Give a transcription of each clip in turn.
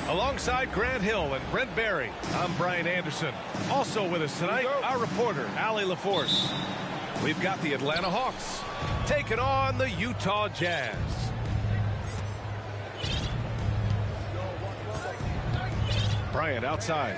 Alongside Grant Hill and Brent Barry, I'm Brian Anderson. Also with us tonight, our reporter, Allie LaForce. We've got the Atlanta Hawks taking on the Utah Jazz. Bryant outside.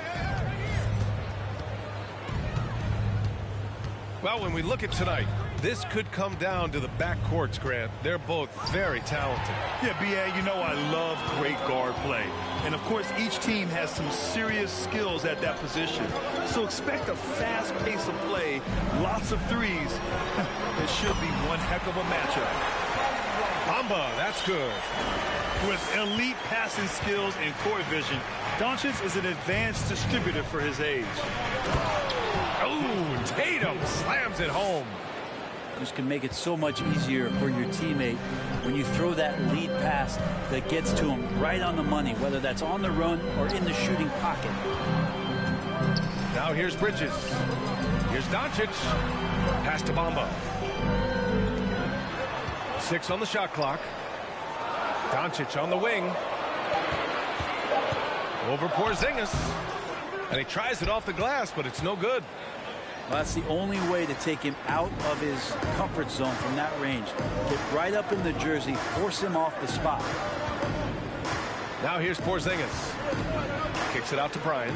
Well, when we look at tonight, this could come down to the backcourts, Grant. They're both very talented. Yeah, B.A., you know I love great guard play. And, of course, each team has some serious skills at that position. So expect a fast pace of play, lots of threes. It should be one heck of a matchup. Bamba, that's good. With elite passing skills and court vision, Doncic is an advanced distributor for his age. Oh, Tatum slams it home. This can make it so much easier for your teammate when you throw that lead pass that gets to him right on the money, whether that's on the run or in the shooting pocket. Now here's Bridges. Here's Doncic. Pass to Bamba. 6 on the shot clock. Doncic on the wing. Over Porzingis. And he tries it off the glass, but it's no good. Well, that's the only way to take him out of his comfort zone from that range. Get right up in the jersey, force him off the spot. Now here's Porzingis. Kicks it out to Bryant.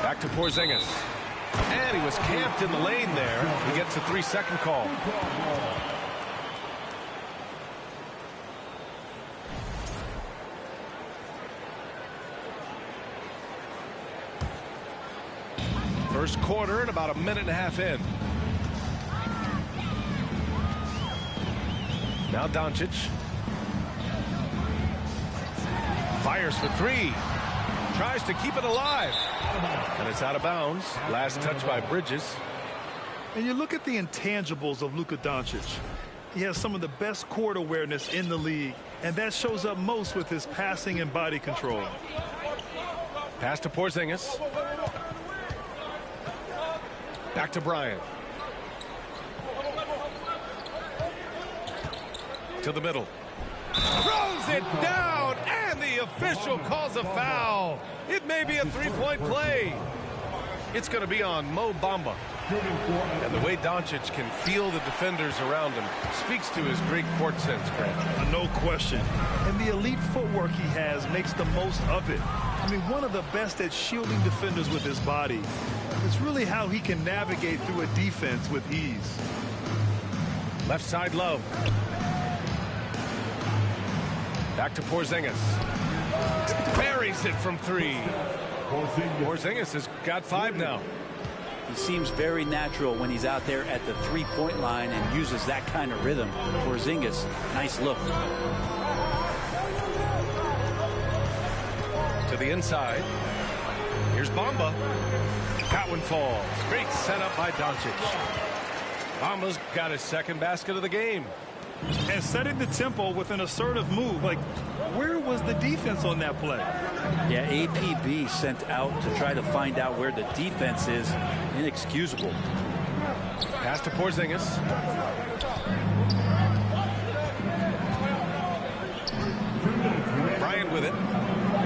Back to Porzingis. And he was camped in the lane there. He gets a 3-second call. First quarter and about a minute and a half in. Now Doncic. Fires for 3. Tries to keep it alive. And it's out of bounds. Last touch by Bridges. And you look at the intangibles of Luka Doncic. He has some of the best court awareness in the league, and that shows up most with his passing and body control. Pass to Porzingis. Back to Bryant. To the middle. Throws it down, and the official calls a foul. It may be a 3-point play. It's going to be on Mo Bamba. And the way Doncic can feel the defenders around him speaks to his great court sense, Grant. No question. And the elite footwork he has makes the most of it. I mean, one of the best at shielding defenders with his body. It's really how he can navigate through a defense with ease. Left side low. Back to Porzingis. Buries it from 3. Porzingis has got 5 now. He seems very natural when he's out there at the three-point line and uses that kind of rhythm. Porzingis, nice look. To the inside. Here's Bamba. That one falls. Great setup by Doncic. Bamba's got his second basket of the game. And setting the tempo with an assertive move. Like, where was the defense on that play? Yeah, APB sent out to try to find out where the defense is. Inexcusable. Pass to Porzingis. Bryant with it.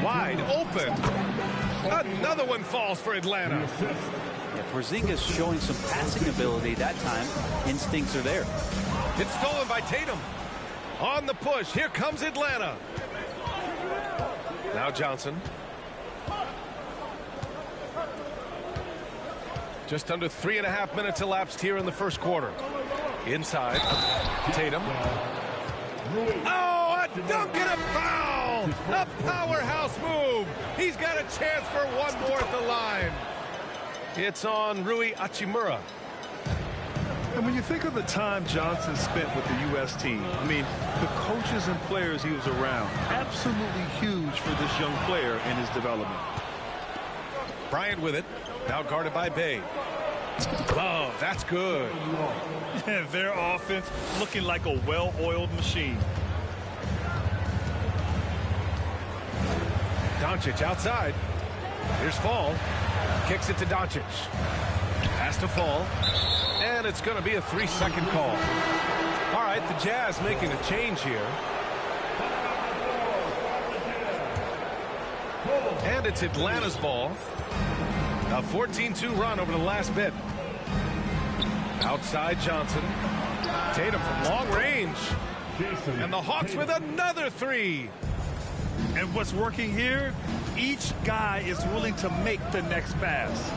Wide open. Another one falls for Atlanta. Yeah, Porzingis showing some passing ability that time. Instincts are there. It's stolen by Tatum. On the push. Here comes Atlanta. Now Johnson. Just under 3.5 minutes elapsed here in the first quarter. Inside. Tatum. Oh, a dunk and a foul! A powerhouse move. He's got a chance for one more at the line. It's on Rui Hachimura. And when you think of the time Johnson spent with the U.S. team, I mean, the coaches and players he was around, absolutely huge for this young player in his development. Bryant with it. Now guarded by Bay. Oh, that's good. Their offense looking like a well-oiled machine. Doncic outside. Here's Fall. Kicks it to Doncic. Has to Fall. And it's going to be a 3-second call. All right, the Jazz making a change here. And it's Atlanta's ball. A 14-2 run over the last bit. Outside Johnson. Tatum from long range. And the Hawks with another three. And what's working here, each guy is willing to make the next pass.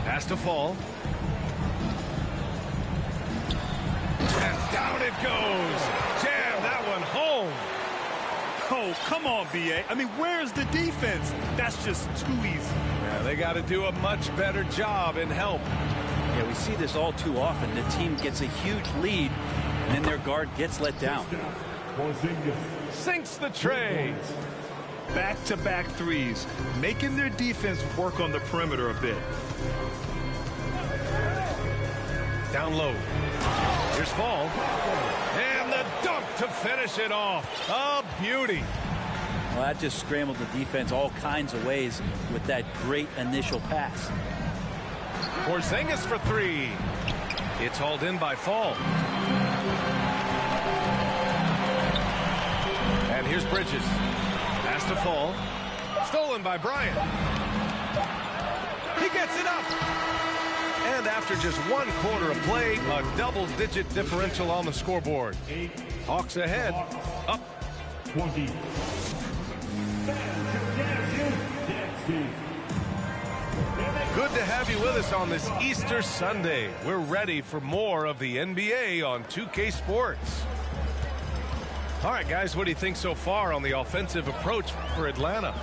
Has to Fall. And down it goes. Jam that one home. Oh, come on, B.A. I mean, where's the defense? That's just too easy. Yeah, they got to do a much better job in help. Yeah, we see this all too often. The team gets a huge lead, and then their guard gets let down. Sinks the tray. Back-to-back threes, making their defense work on the perimeter a bit. Down low. Here's Fall. And the dunk to finish it off. A beauty. Well, that just scrambled the defense all kinds of ways with that great initial pass. Porzingis for three. It's hauled in by Fall. And here's Bridges. Pass to Fall. Stolen by Bryant. He gets it up. And after just 1 quarter of play, a double-digit differential on the scoreboard. Hawks ahead, up 20. Good to have you with us on this Easter Sunday. We're ready for more of the NBA on 2K Sports. All right, guys, what do you think so far on the offensive approach for Atlanta?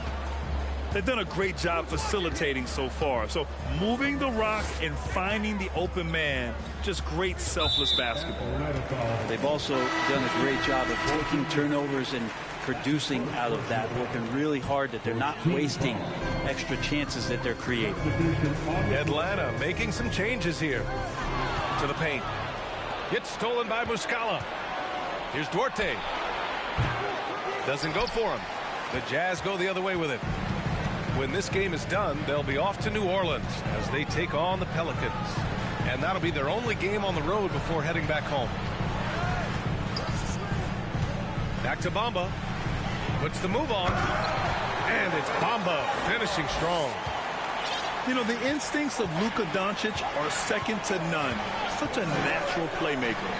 They've done a great job facilitating so far. So moving the rock and finding the open man, just great selfless basketball. They've also done a great job of taking turnovers and producing out of that, working really hard that they're not wasting extra chances that they're creating. Atlanta making some changes here. To the paint. Gets stolen by Muscala. Here's Duarte. Doesn't go for him. The Jazz go the other way with it. When this game is done, they'll be off to New Orleans as they take on the Pelicans. And that'll be their only game on the road before heading back home. Back to Bamba. Puts the move on. And it's Bamba finishing strong. You know, the instincts of Luka Doncic are second to none. Such a natural playmaker.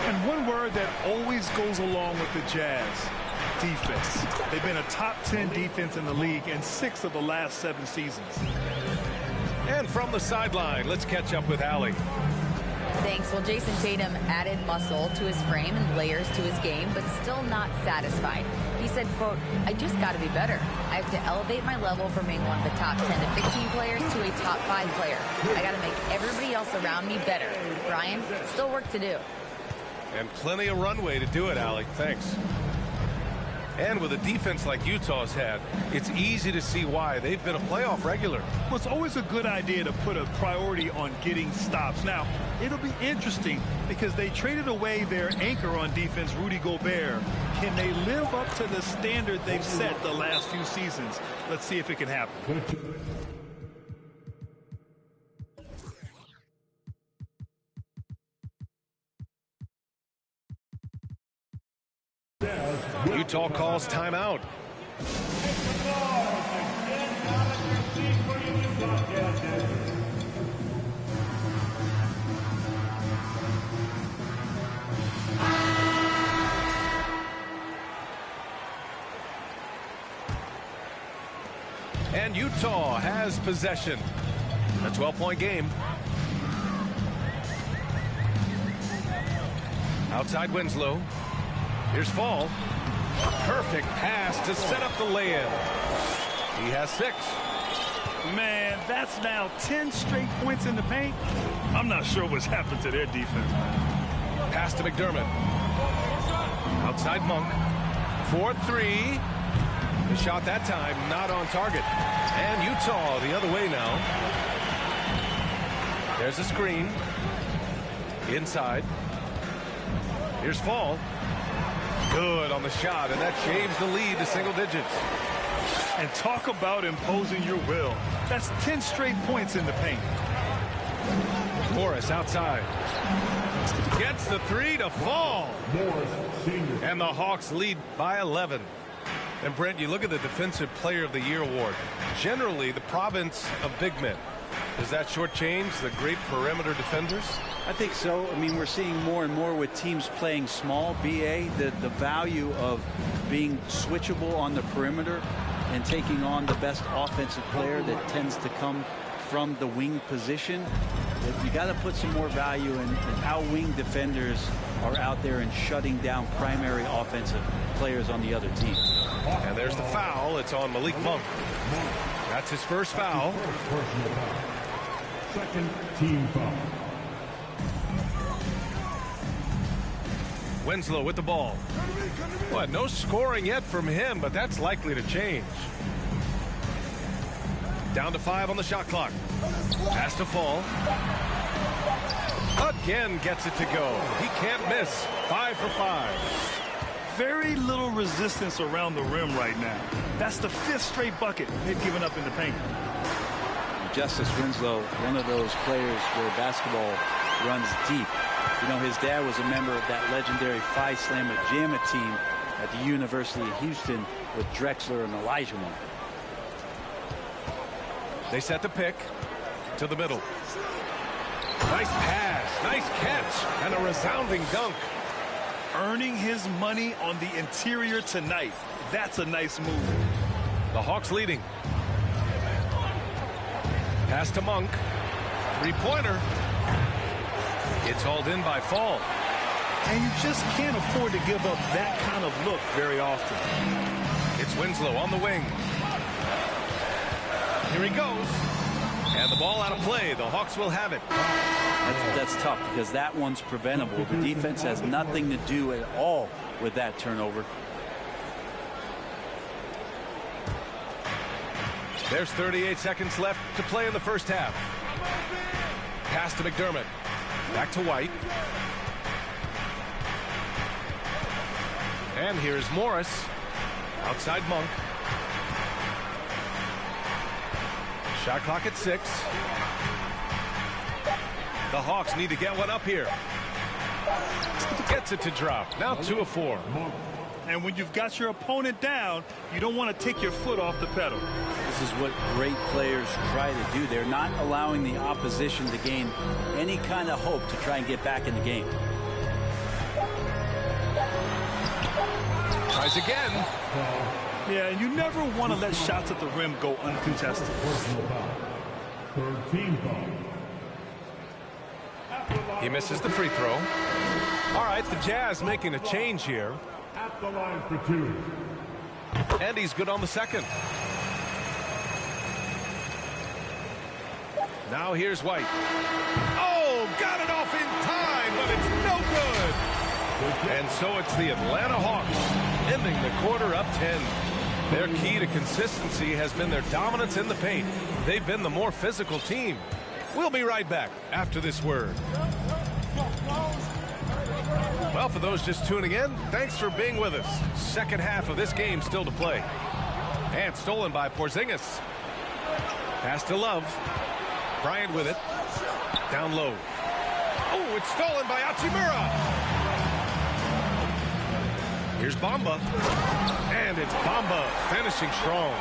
And one word that always goes along with the Jazz: defense. They've been a top 10 defense in the league in 6 of the last 7 seasons. And from the sideline, let's catch up with Allie. Thanks. Well, Jason Tatum added muscle to his frame and layers to his game, but still not satisfied. He said, quote, "I just got to be better. I have to elevate my level from being one of the top 10 to 15 players to a top 5 player. I got to make everybody else around me better. Brian, still work to do." And plenty of runway to do it, Allie. Thanks. And with a defense like Utah's had, it's easy to see why they've been a playoff regular. Well, it's always a good idea to put a priority on getting stops. Now, it'll be interesting because they traded away their anchor on defense, Rudy Gobert. Can they live up to the standard they've set the last few seasons? Let's see if it can happen. Utah calls timeout. And Utah has possession. A 12-point game. Outside Winslow. Here's Fall. Perfect pass to set up the lay-in. He has 6. Man, that's now 10 straight points in the paint. I'm not sure what's happened to their defense. Pass to McDermott. Outside Monk. 4-3. The shot that time not on target. And Utah the other way now. There's a screen. Inside. Here's Fall. Good on the shot, and that shaves the lead to single digits. And talk about imposing your will. That's 10 straight points in the paint. Morris outside. Gets the three to fall. And the Hawks lead by 11. And Brent, you look at the Defensive Player of the Year award. Generally, the province of big men. Does that shortchange the great perimeter defenders? I think so. I mean, we're seeing more and more with teams playing small, BA, the value of being switchable on the perimeter and taking on the best offensive player that tends to come from the wing position. That you got to put some more value in how wing defenders are out there and shutting down primary offensive players on the other team. And there's the foul. It's on Malik Monk. That's his first foul. Second team foul. Winslow with the ball. Well, no scoring yet from him, but that's likely to change. Down to 5 on the shot clock. Has to fall. Again gets it to go. He can't miss. 5 for 5. Very little resistance around the rim right now. That's the 5th straight bucket they've given up in the paint. Justice Winslow, one of those players where basketball runs deep. You know, his dad was a member of that legendary Phi Slamma Jamma team at the University of Houston with Drexler and Olajuwon. They set the pick to the middle. Nice pass, nice catch, and a resounding dunk. Earning his money on the interior tonight. That's a nice move. The Hawks leading. Pass to Monk. Three-pointer. It's hauled in by Fall. And you just can't afford to give up that kind of look very often. It's Winslow on the wing. Here he goes. And the ball out of play. The Hawks will have it. That's tough because that one's preventable. The defense has nothing to do at all with that turnover. There's 38 seconds left to play in the first half. Pass to McDermott. Back to White. And here's Morris. Outside Monk. Shot clock at 6. The Hawks need to get one up here. Gets it to drop. Now 2 of 4. And when you've got your opponent down, you don't want to take your foot off the pedal. This is what great players try to do. They're not allowing the opposition to gain any kind of hope to try and get back in the game. Tries again. Yeah, and you never want to let shots at the rim go uncontested. Third team foul. He misses the free throw. All right, the Jazz making a change here. At the line for 2. And he's good on the second. Now here's White. Oh, got it off in time, but it's no good. And so it's the Atlanta Hawks ending the quarter up 10. Their key to consistency has been their dominance in the paint. They've been the more physical team. We'll be right back after this word. Well, for those just tuning in, thanks for being with us. Second half of this game still to play. And stolen by Porzingis. Pass to Love. Bryant with it. Down low. Oh, it's stolen by Hachimura. Here's Bamba. And it's Bamba finishing strong.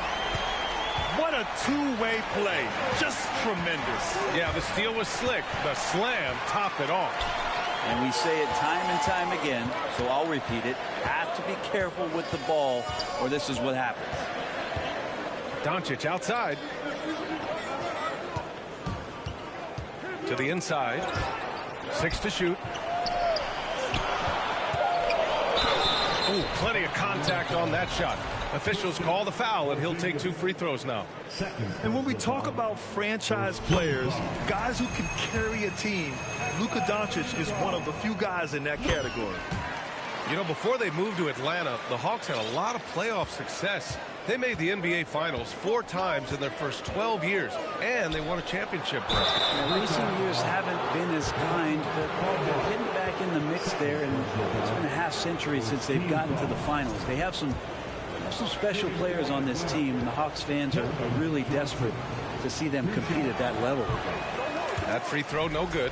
What a two-way play. Just tremendous. Yeah, the steal was slick. The slam topped it off. And we say it time and time again, so I'll repeat it. Have to be careful with the ball, or this is what happens. Doncic outside. To the inside. 6 to shoot. Ooh, plenty of contact on that shot. Officials call the foul, and he'll take 2 free throws now. And when we talk about franchise players, guys who can carry a team, Luka Doncic is one of the few guys in that category. You know, before they moved to Atlanta, the Hawks had a lot of playoff success. They made the NBA Finals 4 times in their first 12 years, and they won a championship. Recent years haven't been as kind, but they're getting back in the mix It's there, and it's been a half-century since they've gotten to the finals. They have some special players on this team, and the Hawks fans are really desperate to see them compete at that level. That free throw, no good.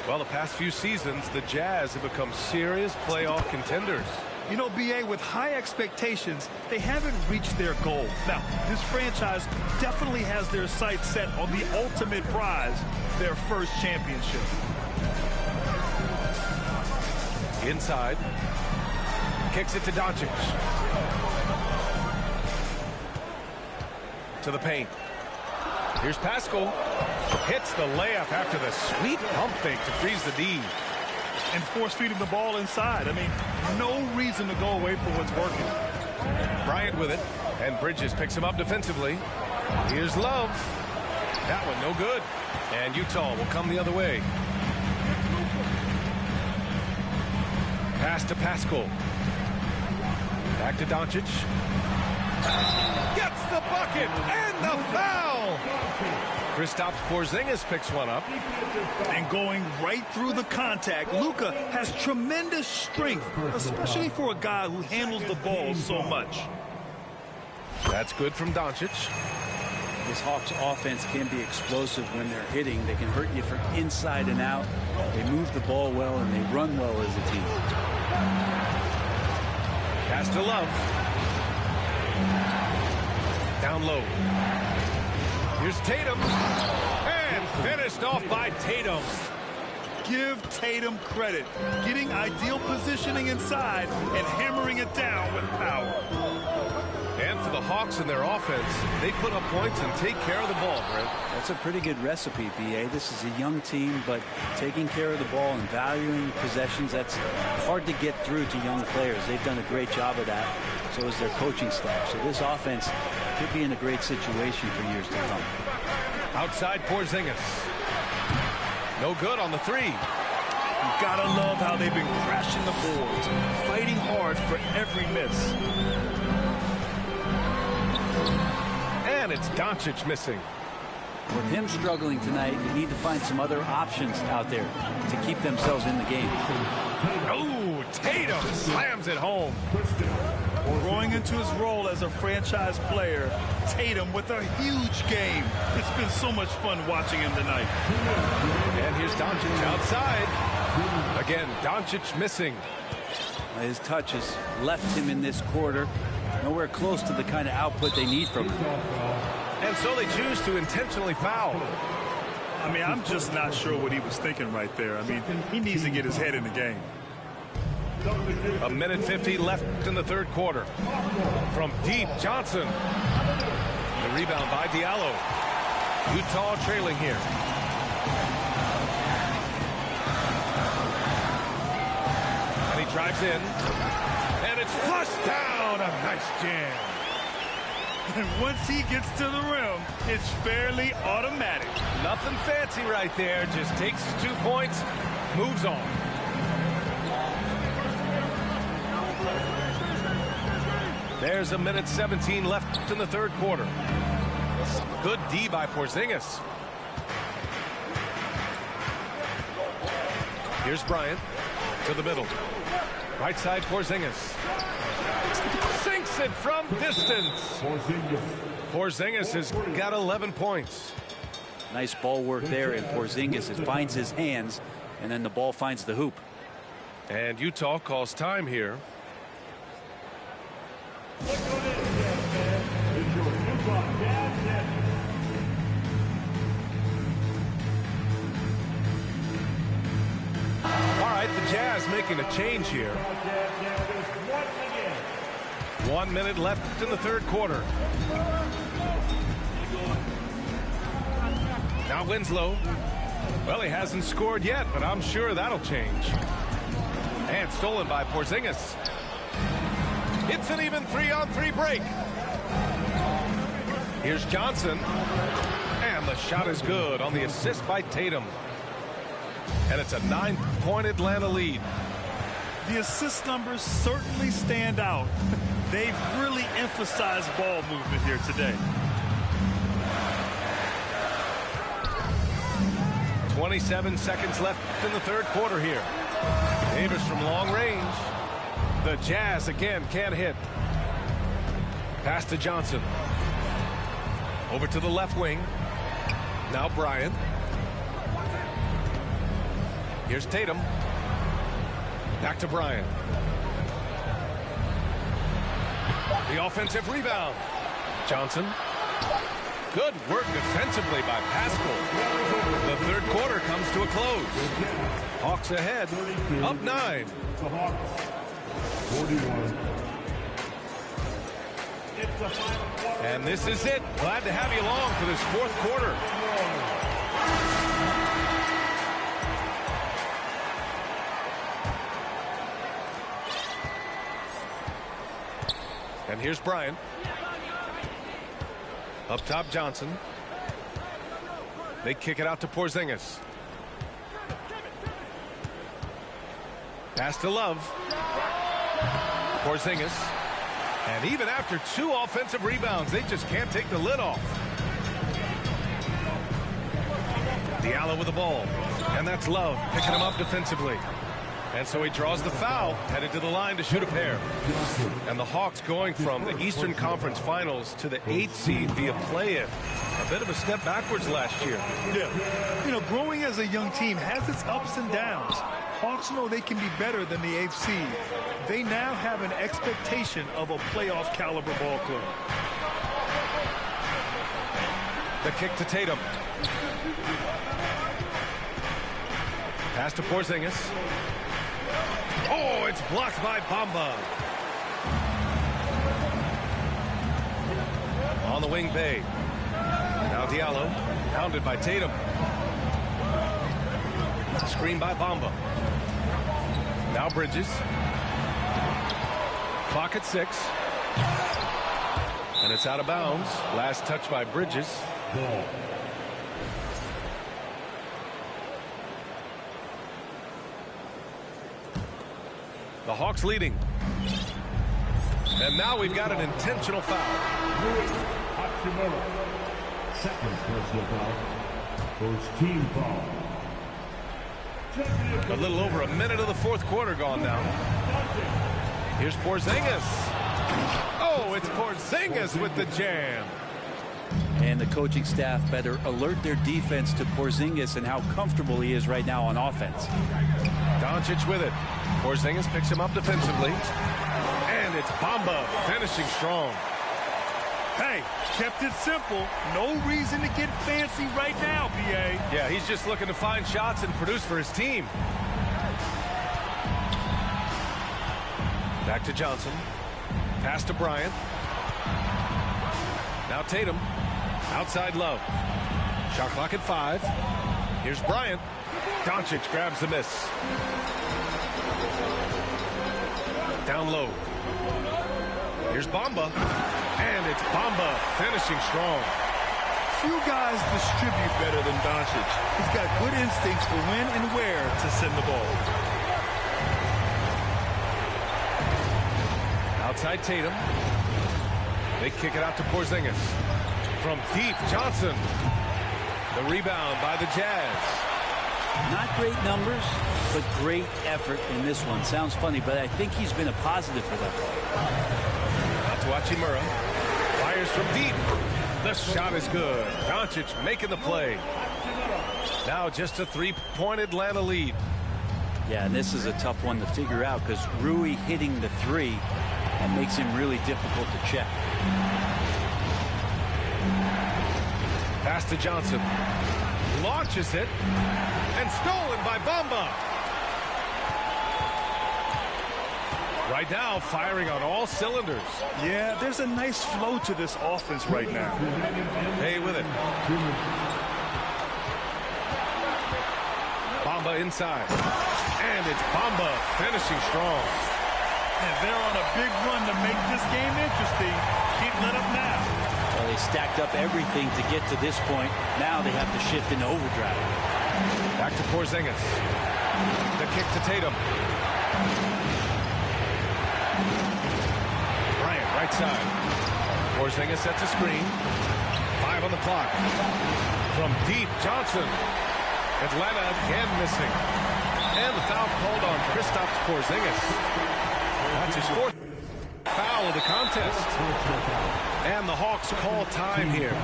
Well, the past few seasons, the Jazz have become serious playoff contenders. You know, B.A., with high expectations, they haven't reached their goal. Now, this franchise definitely has their sights set on the ultimate prize, their first championship. Inside. Kicks it to Doncic. To the paint. Here's Pascal. Hits the layup after the sweet pump fake to freeze the D. And force feeding the ball inside. I mean, no reason to go away from what's working. Bryant with it, and Bridges picks him up defensively. Here's Love. That one no good. And Utah will come the other way. Pass to Pascal. Back to Doncic. Gets the bucket and the foul. Kristaps Porzingis picks one up. And going right through the contact, Luka has tremendous strength, especially for a guy who handles the ball so much. That's good from Doncic. This Hawks offense can be explosive when they're hitting. They can hurt you from inside and out. They move the ball well, and they run well as a team. Pass to Love. Down low. Here's Tatum. And finished off by Tatum. Give Tatum credit. Getting ideal positioning inside and hammering it down with power. And for the Hawks and their offense, they put up points and take care of the ball, Brent. That's a pretty good recipe, B.A. This is a young team, but taking care of the ball and valuing possessions, that's hard to get through to young players. They've done a great job of that. So is their coaching staff. So this offense could be in a great situation for years to come. Outside Porzingis. No good on the three. You gotta love how they've been crashing the boards, fighting hard for every miss. And it's Doncic missing. With him struggling tonight, they need to find some other options out there to keep themselves in the game. Oh, Tatum slams it home. Growing into his role as a franchise player, Tatum with a huge game. It's been so much fun watching him tonight. And here's Doncic outside. Again, Doncic missing. His touch has left him in this quarter. Nowhere close to the kind of output they need from him. And so they choose to intentionally foul. I mean, I'm just not sure what he was thinking right there. I mean, he needs to get his head in the game. A minute 50 left in the third quarter. From deep, Johnson. The rebound by Diallo. Utah trailing here. And he drives in. And it's flushed down. A nice jam. And once he gets to the rim, it's fairly automatic. Nothing fancy right there. Just takes his 2 points, moves on. There's a minute 17 left in the third quarter. Good D by Porzingis. Here's Bryant to the middle. Right side Porzingis. Sinks it from distance. Porzingis has got 11 points. Nice ball work there, and Porzingis finds his hands, and then the ball finds the hoop. And Utah calls time here. All right, the Jazz making a change here. 1 minute left in the third quarter. Now Winslow. Well, he hasn't scored yet, but I'm sure that'll change. And stolen by Porzingis. It's an even 3-on-3 break. Here's Johnson. And the shot is good on the assist by Tatum. And it's a 9-point Atlanta lead. The assist numbers certainly stand out. They've really emphasized ball movement here today. 27 seconds left in the third quarter here. Davis from long range. The Jazz again can't hit. Pass to Johnson. Over to the left wing. Now Bryant. Here's Tatum. Back to Bryant. The offensive rebound. Johnson. Good work defensively by Pascal. The third quarter comes to a close. Hawks ahead. Up 9. The Hawks, 41. And this is it. Glad to have you along for this fourth quarter. And here's Bryant. Up top, Johnson. They kick it out to Porzingis. Pass to Love. Porzingis. And even after 2 offensive rebounds, they just can't take the lid off. Diallo with the ball. And that's Love picking him up defensively. And so he draws the foul, headed to the line to shoot a pair. And the Hawks going from the Eastern Conference Finals to the 8th seed via play-in. A bit of a step backwards last year. Yeah. You know, growing as a young team has its ups and downs. Hawks know they can be better than the 8th seed. They now have an expectation of a playoff caliber ball club. The kick to Tatum. Pass to Porzingis. Oh, it's blocked by Bamba. On the wing, Bay. Now Diallo, pounded by Tatum. Screen by Bamba. Now Bridges. Clock at 6. And it's out of bounds. Last touch by Bridges. Ball. The Hawks leading. And now we've got an intentional foul. Hachimura. Second personal foul. First team foul. A little over a minute of the fourth quarter gone now. Here's Porzingis. Oh, it's Porzingis with the jam. And the coaching staff better alert their defense to Porzingis and how comfortable he is right now on offense. Doncic with it. Porzingis picks him up defensively. And it's Bamba finishing strong. Hey, kept it simple. No reason to get fancy right now, B.A. Yeah, he's just looking to find shots and produce for his team. Back to Johnson. Pass to Bryant. Now Tatum. Outside Love. Shot clock at 5. Here's Bryant. Doncic grabs the miss. Down low. Here's Bamba. And it's Bamba finishing strong. Few guys distribute better than Doncic. He's got good instincts for when and where to send the ball. Outside Tatum. They kick it out to Porzingis. From deep, Johnson. The rebound by the Jazz. Not great numbers, but great effort in this one. Sounds funny, but I think he's been a positive for them. Out to Hachimura. Fires from deep. The shot is good. Doncic making the play. Now just a 3-point Atlanta lead. Yeah, and this is a tough one to figure out because Rui hitting the 3, that makes him really difficult to check. Pass to Johnson. Launches it. And stolen by Bamba. Right now, firing on all cylinders. Yeah, there's a nice flow to this offense right now. Hey with it. Bamba inside. And it's Bamba finishing strong. And they're on a big run to make this game interesting. Can't let up now. Well, they stacked up everything to get to this point. Now they have to shift into overdrive. Back to Porzingis. The kick to Tatum. Bryant, right side. Porzingis sets a screen. 5 on the clock. From deep, Johnson. Atlanta again missing. And the foul called on Kristaps Porzingis. That's his fourth foul of the contest. And the Hawks call time here.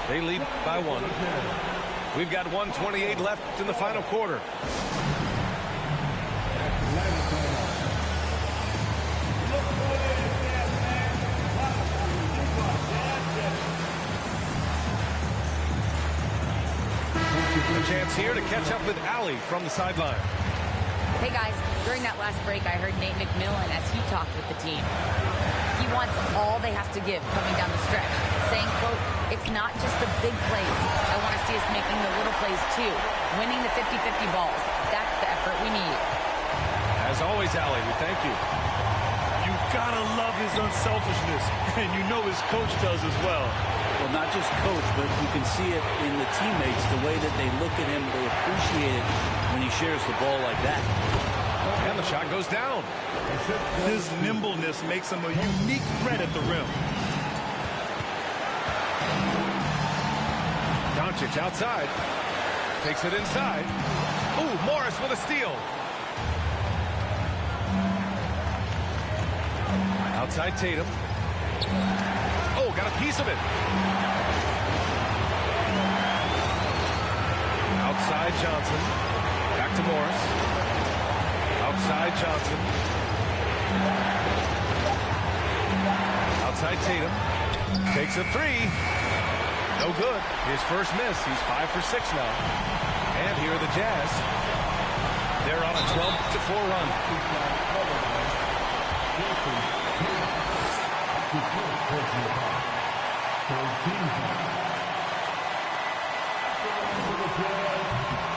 They lead by 1. We've got 1:28 left in the final quarter. A chance here to catch up with Allie from the sideline. Hey guys, during that last break, I heard Nate McMillan as he talked with the team. He wants all they have to give coming down the stretch, saying, quote, it's not just the big plays. I want to see us making the little plays too, winning the 50-50 balls. That's the effort we need. As always, Allie, we thank you. You gotta love his unselfishness, and you know his coach does as well. Well, not just coach, but you can see it in the teammates, the way that they look at him. They appreciate it when he shares the ball like that. And the shot goes down. His nimbleness makes him a unique threat at the rim. Doncic outside. Takes it inside. Ooh, Morris with a steal. Outside Tatum. Oh, got a piece of it. Outside Johnson. Back to Morris. Outside Johnson. Outside Tatum. Takes a 3. No good. His first miss. He's 5 for 6 now. And here are the Jazz. They're on a 12-4 run.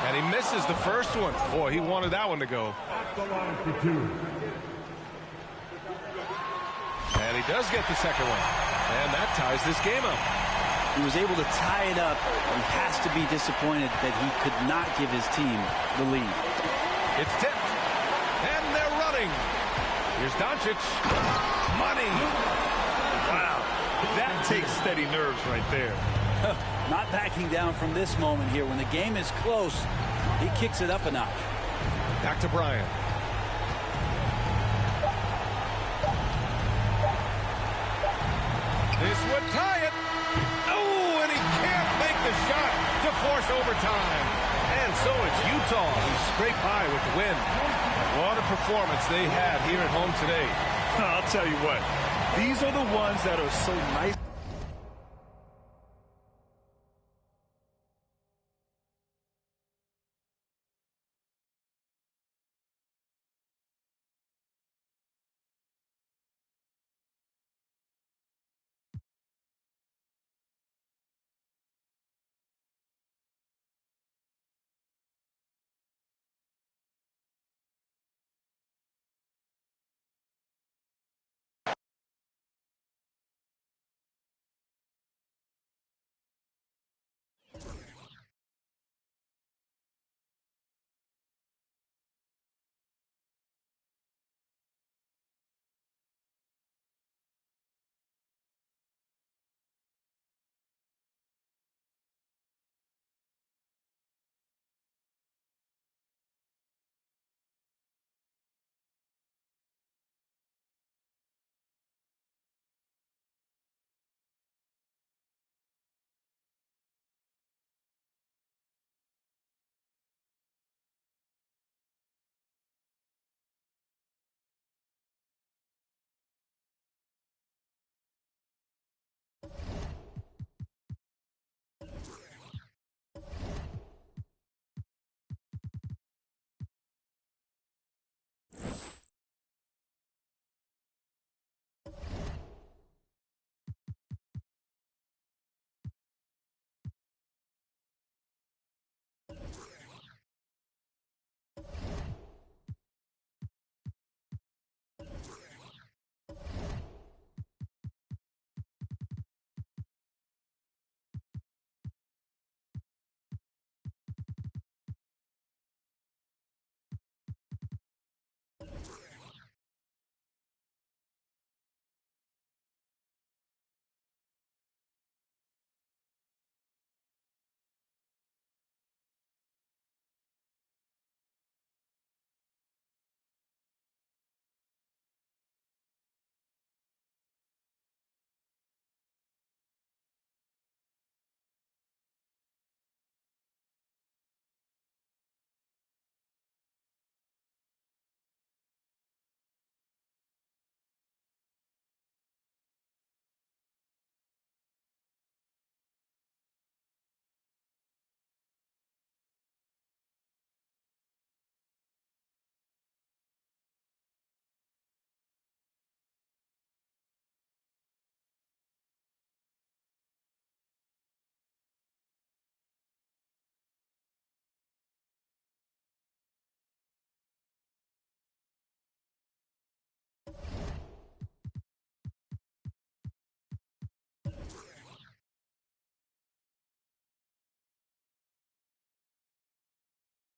And he misses the first one. Boy, he wanted that one to go. And he does get the second one. And that ties this game up. He was able to tie it up. He has to be disappointed that he could not give his team the lead. It's tipped. And they're running. Here's Doncic. Money. Wow. That takes steady nerves right there. Not backing down from this moment here. When the game is close, he kicks it up a notch. Back to Bryant. This would tie it. Oh, and he can't make the shot to force overtime. And so it's Utah who scrape by with the win. What a performance they had here at home today. I'll tell you what, these are the ones that are so nice.